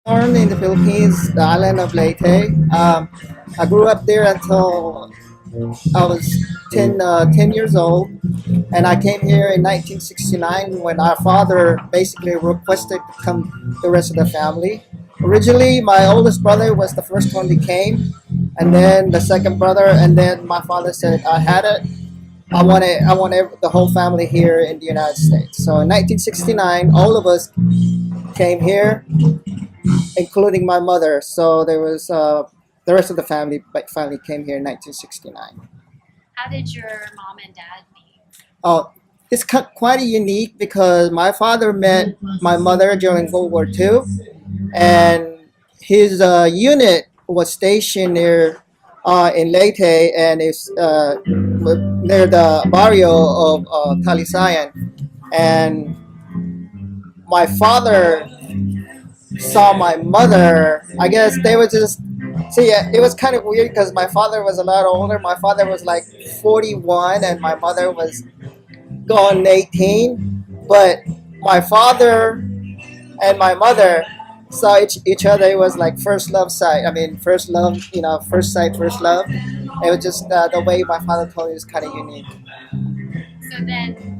Born in the Philippines, the island of Leyte. I grew up there until I was 10 years old, and I came here in 1969 when our father basically requested to come the rest of the family. Originally, my oldest brother was the first one that came, and then the second brother, and then my father said, "I had it. I want the whole family here in the United States." So in 1969, all of us came here, including my mother. So there was the rest of the family, but finally came here in 1969. How did your mom and dad meet? Oh, it's quite unique because my father met my mother during World War II, and his unit was stationed near in Leyte, and it's near the barrio of Talisayan. And my father saw my mother. I guess they were just see. It was kind of weird because my father was a lot older. My father was like 41, and my mother was gone 18. But my father and my mother saw each other. It was like first love sight. I mean, first love. First sight, first love. It was just the way my father told me was kind of unique. So then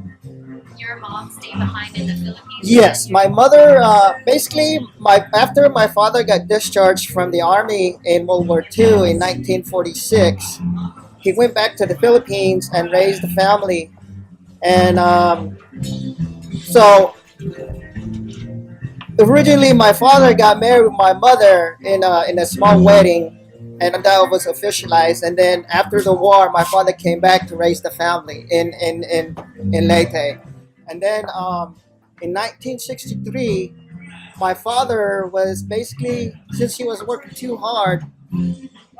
your mom stayed behind in the Philippines? Yes, my mother basically my after my father got discharged from the army in World War II in 1946, he went back to the Philippines and raised the family. And so originally, my father got married with my mother in a small wedding, and that was officialized. And then after the war, my father came back to raise the family in Leyte. And then in 1963, my father was basically, since he was working too hard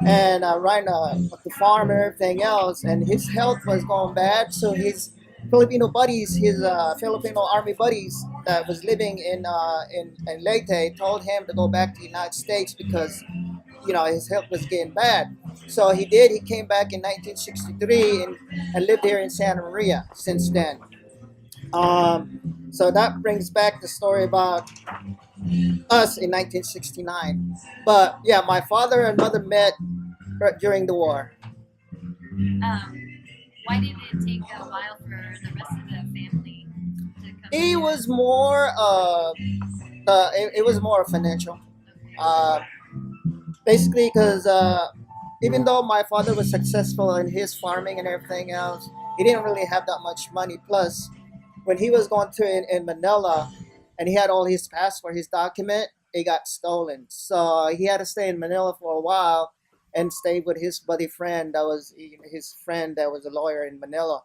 and running the farm and everything else, and his health was going bad, so his Filipino buddies, his Filipino army buddies that was living in Leyte, told him to go back to the United States because his health was getting bad. So he did. He came back in 1963 and lived here in Santa Maria since then. So that brings back the story about us in 1969. But yeah, my father and mother met during the war. Why did it take a while for the rest of the family to come It here? was more it was more financial. Uh, Basically, because even though my father was successful in his farming and everything else, he didn't really have that much money. Plus, when he was going to in Manila, and he had all his passport, his document, it got stolen. So he had to stay in Manila for a while and stay with his buddy friend that was his friend that was a lawyer in Manila.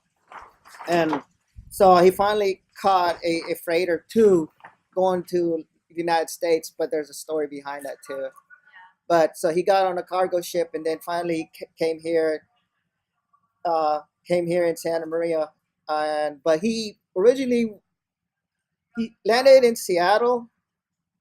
And so he finally caught a freight or two going to the United States, but there's a story behind that too. But so he got on a cargo ship and then finally came here in Santa Maria. And but he originally he landed in Seattle,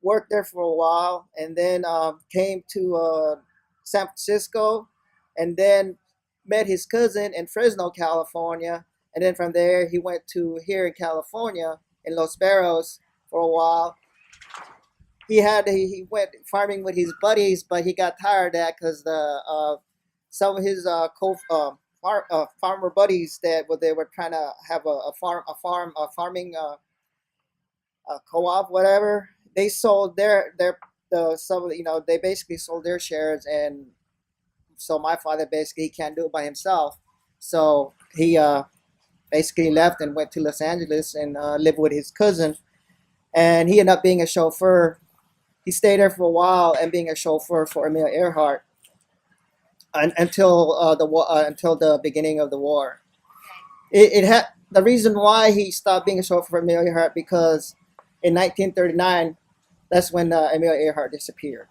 worked there for a while, and then came to San Francisco, and then met his cousin in Fresno, California, and then from there he went to here in California in Los Barrios for a while. He went farming with his buddies, but he got tired of that because the some of his farmer buddies that they were trying to have a farming co-op, whatever. They sold their the some they basically sold their shares, and so my father basically he can't do it by himself. So he basically left and went to Los Angeles and lived with his cousin, and he ended up being a chauffeur. He stayed there for a while and being a chauffeur for Emil Earhart until until the beginning of the war. It had the reason why he stopped being a chauffeur for Emil Earhart because in 1939 that's when Emil Earhart disappeared.